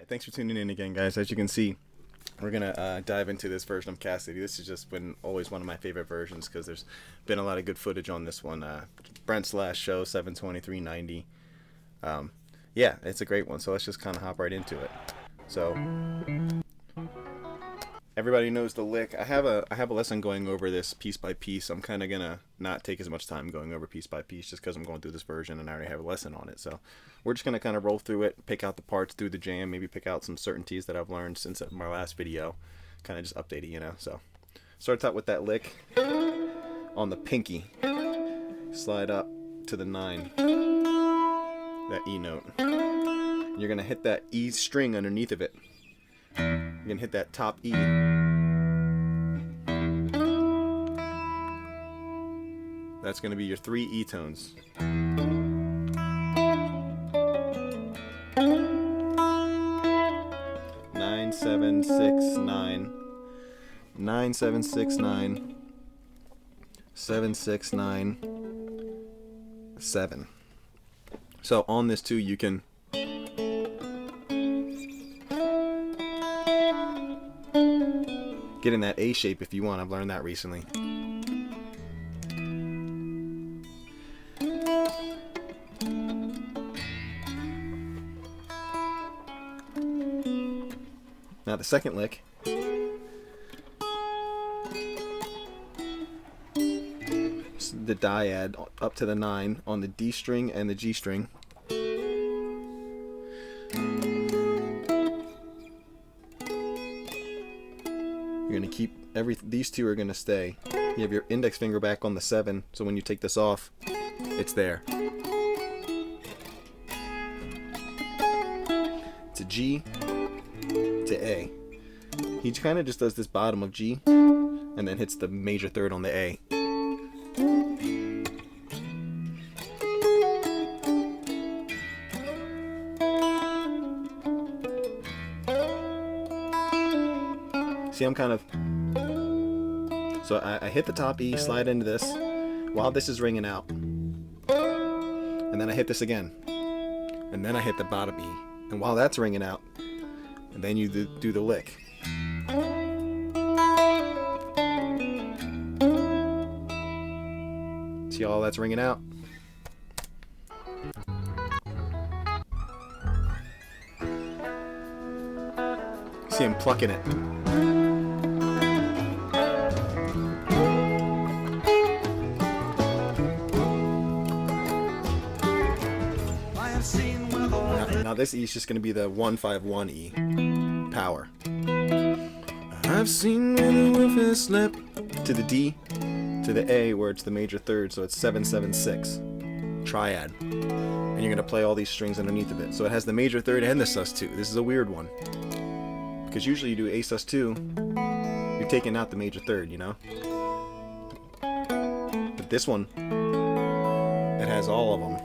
Alright, thanks for tuning in again, guys. As you can see, we're going to dive into this version of Cassidy. This has just been always one of my favorite versions because there's been a lot of good footage on this one. Brent's last show, 723.90. Yeah, it's a great one, so let's just kind of hop right into it. So, everybody knows the lick. I have a lesson going over this piece by piece. I'm kind of going to not take as much time going over piece by piece just because I'm going through this version and I already have a lesson on it. So we're just going to kind of roll through it, pick out the parts through the jam, maybe pick out some certainties that I've learned since my last video. Kind of just update it, So start out with that lick on the pinky. Slide up to the 9. That E note. You're going to hit that E string underneath of it. You're going to hit that top E. That's going to be your 3 E tones. 9, 7, 6, 9. 9, 7, 6, 9. 7, 6, 9. 7. So on this too, you can get in that A shape if you want. I've learned that recently. Now the second lick, the dyad up to the 9 on the D string and the G string. You're going to keep these two are going to stay. You have your index finger back on the 7, so when you take this off, it's there. To G, to A. He kind of just does this bottom of G, and then hits the major third on the A. See, I'm kind of... So I hit the top E, slide into this, while this is ringing out. And then I hit this again. And then I hit the bottom E. And while that's ringing out, and then you do the lick. See all that's ringing out? See him plucking it. Now this E is just going to be the 1-5-1 E. Power. I've seen where the wolf has slept. To the D, to the A where it's the major third, so it's 7-7-6. Triad. And you're going to play all these strings underneath of it. So it has the major third and the sus2. This is a weird one. Because usually you do A sus2, you're taking out the major third, But this one, it has all of them.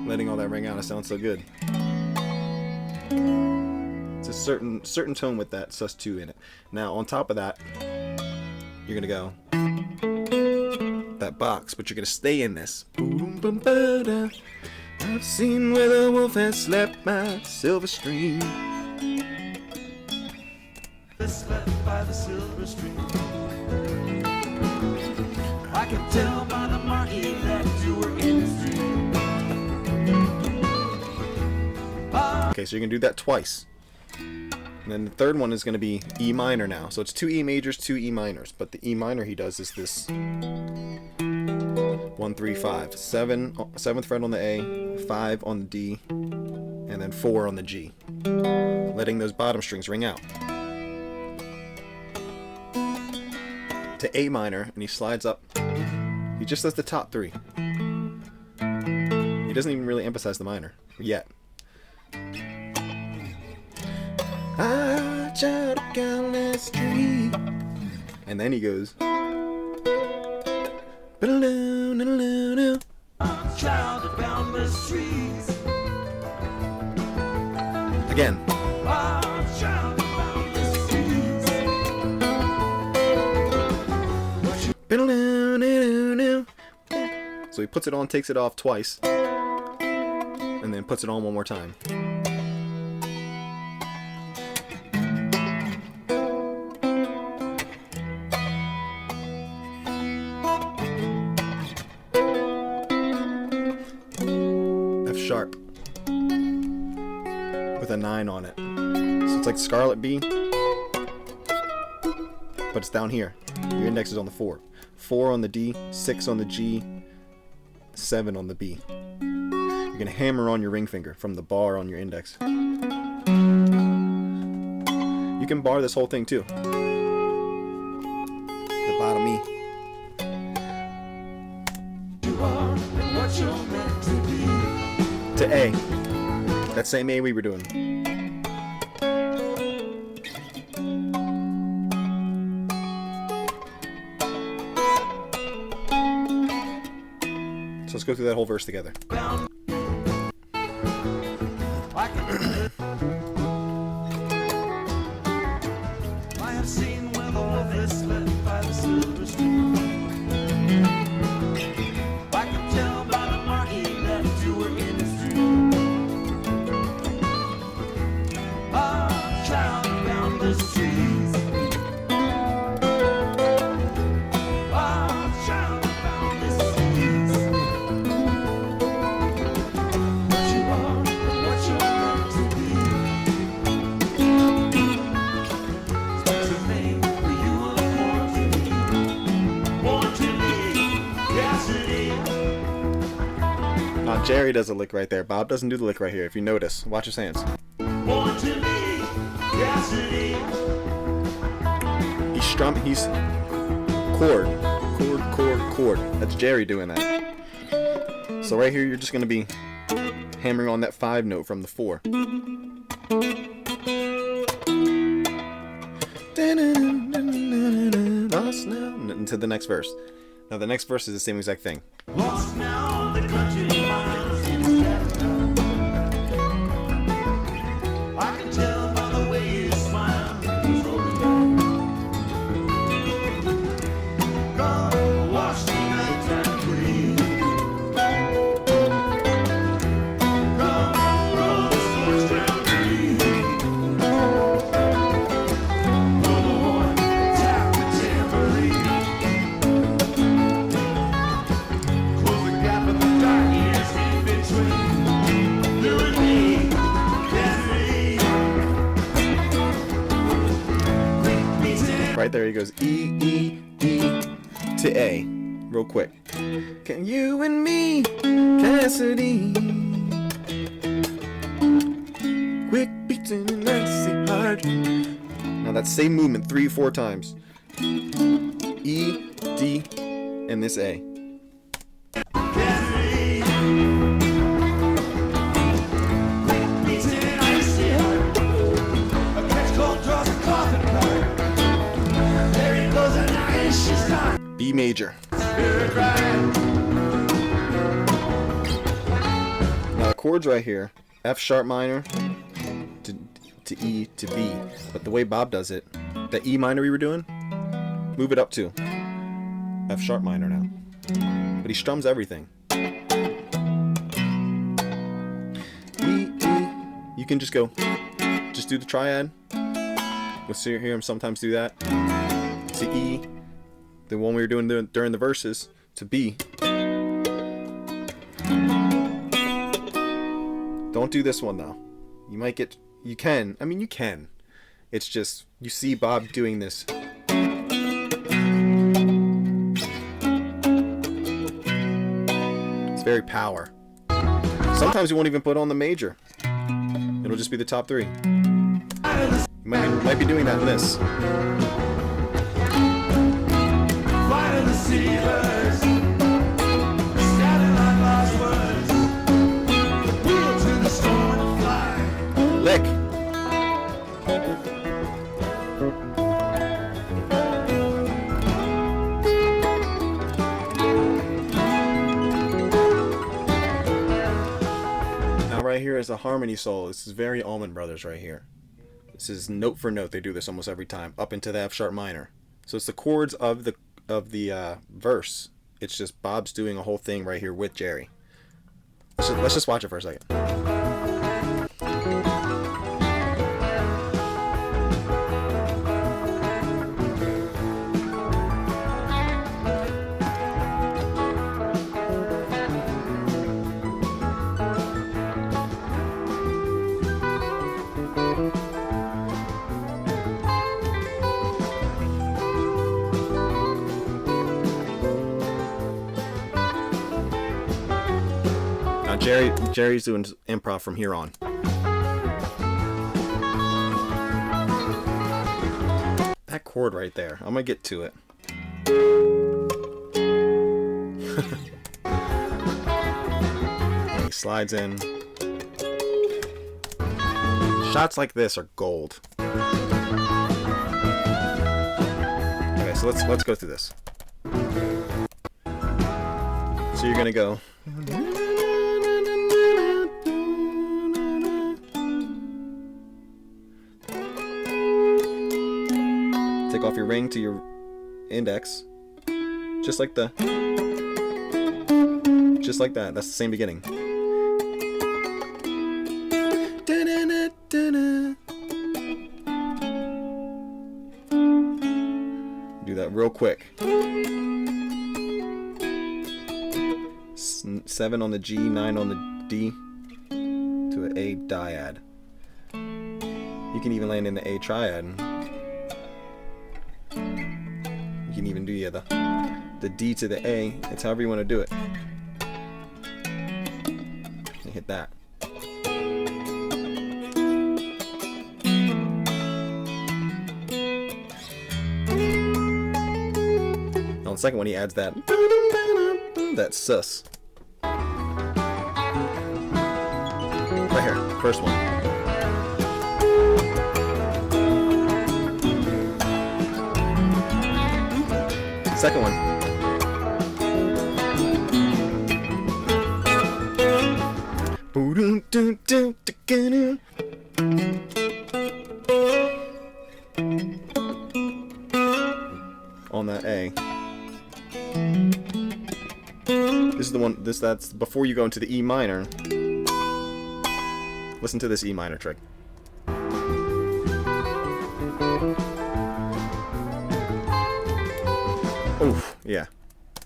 Letting all that ring out, it sounds so good. It's a certain tone with that sus2 in it. Now on top of that, you're gonna go that box, but you're gonna stay in this. I've seen where the wolf has slept by the silver stream. Slept by the silver stream. I can tell by the marquee that you were in the stream. Okay, so you're going to do that twice. And then the third one is going to be E minor now. So it's 2 E majors, 2 E minors. But the E minor he does is this 1, 3, 5. 7th fret on the A, 5 on the D, and then 4 on the G. Letting those bottom strings ring out. To A minor, and he slides up. He just does the top 3. He doesn't even really emphasize the minor yet. I tried to count last street. And then he goes. Again. Now So he puts it on, takes it off twice, and then puts it on one more time. F sharp with a 9 on it. So it's like Scarlet B, but it's down here. Your index is on the 4. 4 on the D, 6 on the G, 7 on the B. You're going to hammer on your ring finger from the bar on your index. You can bar this whole thing too. The bottom E. To A. That same A we were doing. So let's go through that whole verse together. I have seen where the wolf is led by the silver stream. I can tell by the mark he left you were in the stream. A child found the seas. A child found the seas. What you are, what you're meant to be. To me, you were born to be. Cassidy. Jerry does a lick right there. Bob doesn't do the lick right here. If you notice, watch his hands. Born to be. Cassidy. He's chord. That's Jerry doing that. So right here, you're just going to be hammering on that 5 note from the 4. Lost now. Into the next verse. Now the next verse is the same exact thing. Lost now, the country miles in the shadow. I can tell by the way you smile. He's holding on. Come wash the night and breathe. Come roll the storms down, breathe. Blow the horn, tap the tambourine. Close the gap in the dark years in between. You and me, Cassidy. Right there he goes E, E, E to A. Real quick. Can you and me, Cassidy? Quick beating and icy heart. Now that same movement 3-4 times. E, D, and this A. Cassidy. Beating and icy heart. A catch cold draws a coffin cart. There he goes and now she's gone. B major. Now the chords right here, F sharp minor to E to B. But the way Bob does it, the E minor we were doing, move it up to F sharp minor now. But he strums everything. E, E. You can just go, just do the triad. You'll see hear him sometimes do that. To E, the one we were doing during the verses, to B. Don't do this one though. You might get, you can. It's just, you see Bob doing this. It's very power. Sometimes you won't even put on the major. It'll just be the top 3. You might be doing that in this. Lick. Now right here is a harmony solo. This is very Allman Brothers right here. This is note for note. They do this almost every time, up into the F sharp minor. So it's the chords of the verse It's just Bob's doing a whole thing right here with Jerry. Let's just watch it for a second. Jerry's doing improv from here on. That chord right there, I'm gonna get to it. He slides in. Shots like this are gold. Okay, so let's go through this. So you're gonna go. Take off your ring to your index, just like that. That's the same beginning. Do that real quick. 7 on the G, 9 on the D to an A dyad. You can even land in the A triad. You can even do the D to the A. It's however you want to do it. And hit that. On the second one, he adds that sus. Right here, first one. Second one. On that A. This is the one. That's before you go into the E minor. Listen to this E minor trick. Oof, yeah.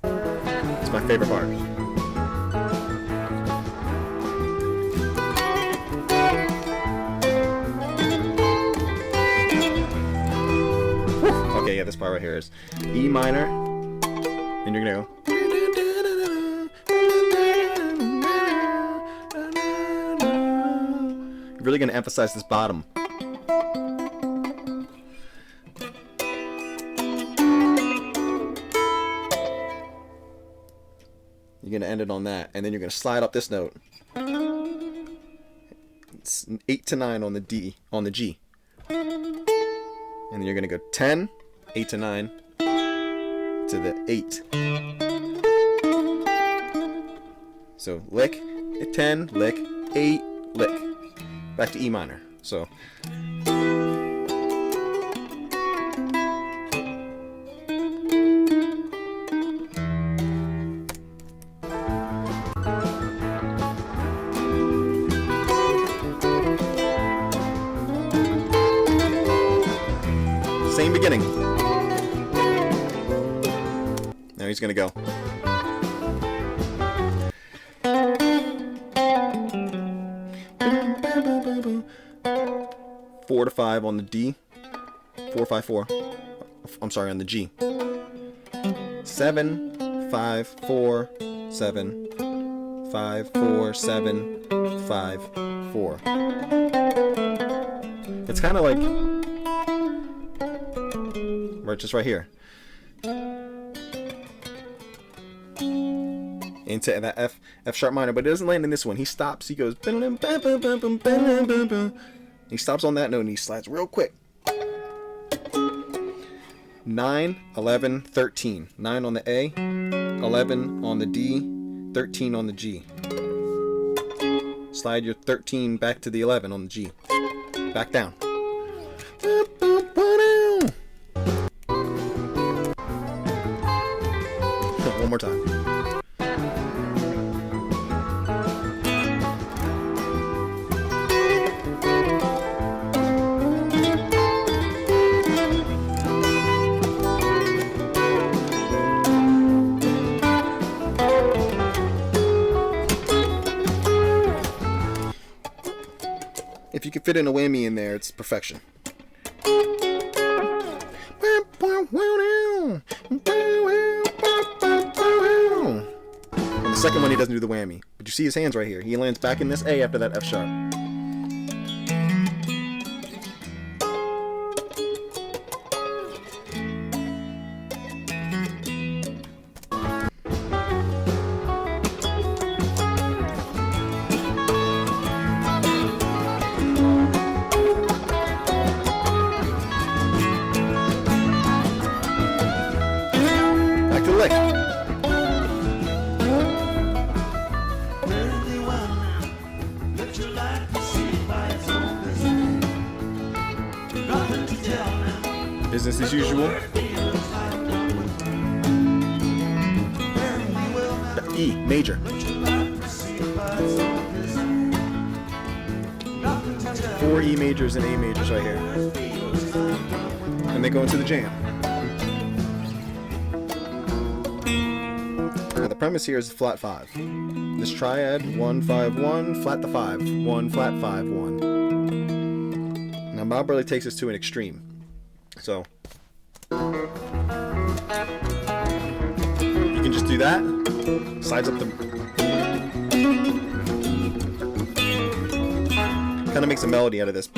It's my favorite part. Whew. Okay, yeah, this part right here is E minor, and you're gonna go. You're really gonna emphasize this bottom. You're gonna end it on that, and then you're gonna slide up this note. It's 8 to 9 on the D, on the G, and then you're gonna go 10, 8 to 9 to the 8. So lick, 10, lick, 8, lick, back to E minor. So. Same beginning. Now he's gonna go. Four to 5 on the D. 4, 5, 4. I'm sorry, on the G. 7, 5, 4, 7, 5, 4, 7, 5, 4. It's kind of like just right here. Into that F sharp minor, but it doesn't land in this one. He stops, he goes, he stops on that note and he slides real quick. 9, 11, 13. 9 on the A, 11 on the D, 13 on the G. Slide your 13 back to the 11 on the G. Back down. One more time. If you can fit in a whammy in there, it's perfection. And the second one, he doesn't do the whammy. But you see his hands right here. He lands back in this A after that F sharp. Back to the lick. Business as usual. E major. 4 E majors and A majors right here. And they go into the jam. Now the premise here is flat 5. This triad 1 5 1 flat the 5 1 flat 5 1. Now Bob really takes this to an extreme. So you can just do that. Sides up the. Kind of makes a melody out of this.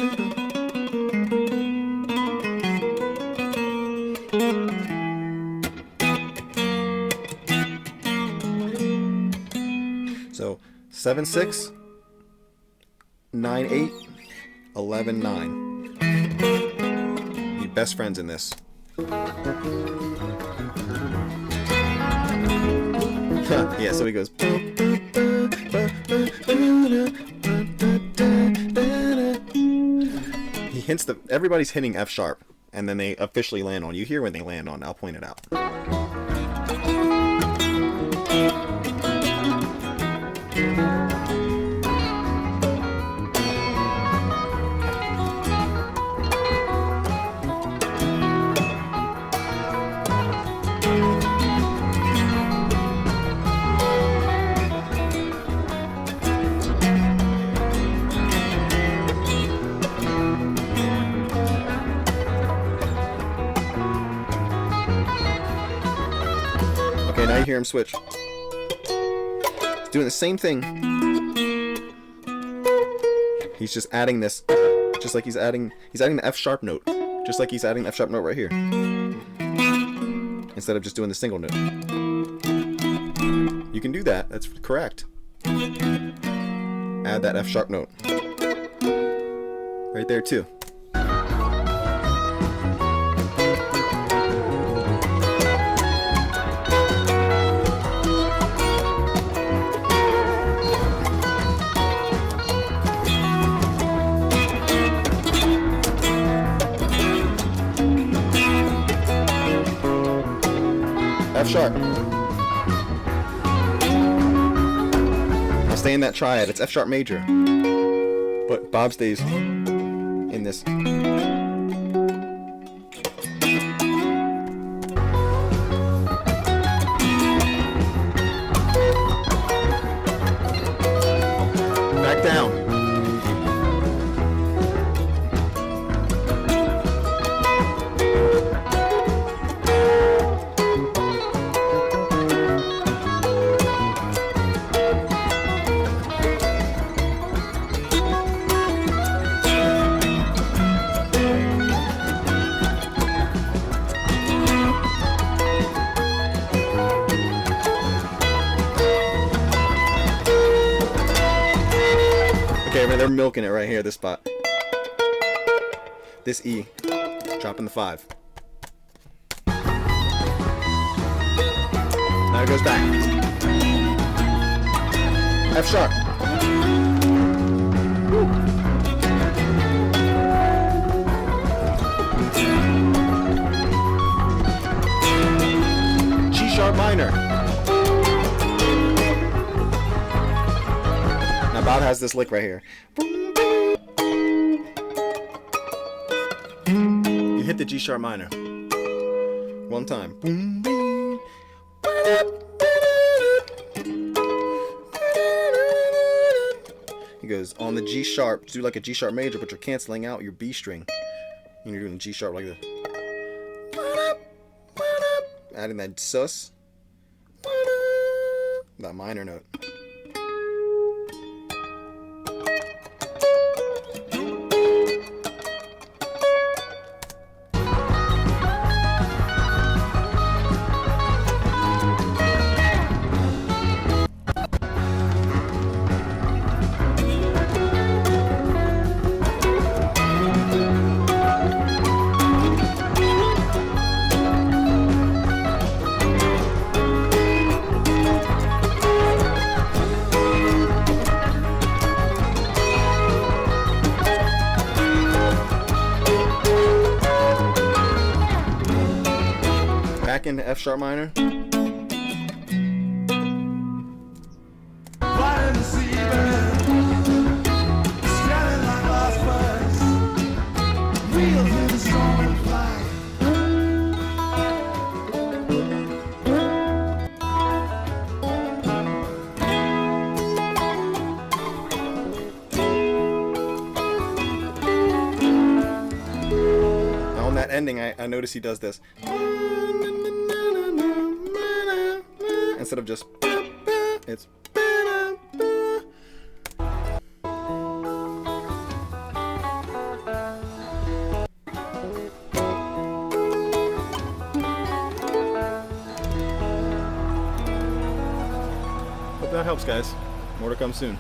So 7 6 9 8 11 9. Be best friends in this. Yeah, so he goes. He hints that everybody's hitting F sharp, and then they officially land on. You hear when they land on. I'll point it out. Okay, now you hear him switch. He's doing the same thing. He's just adding this, just like he's adding the F sharp note, just like he's adding the F sharp note right here, instead of just doing the single note. You can do that. That's correct. Add that F sharp note right there too. F sharp. Now stay in that triad. It's F sharp major. But Bob stays in this. Back down. Okay, they're milking it right here, this spot. This E. Dropping the 5. Now it goes back. F sharp. Woo. G sharp minor. Todd has this lick right here. You hit the G sharp minor. One time. He goes on the G sharp, do like a G sharp major, but you're canceling out your B string. And you're doing G sharp like this. Adding that sus. That minor note. Back into F sharp minor. Now on that ending, I notice he does this. Instead of just, it's. Hope that helps, guys. More to come soon.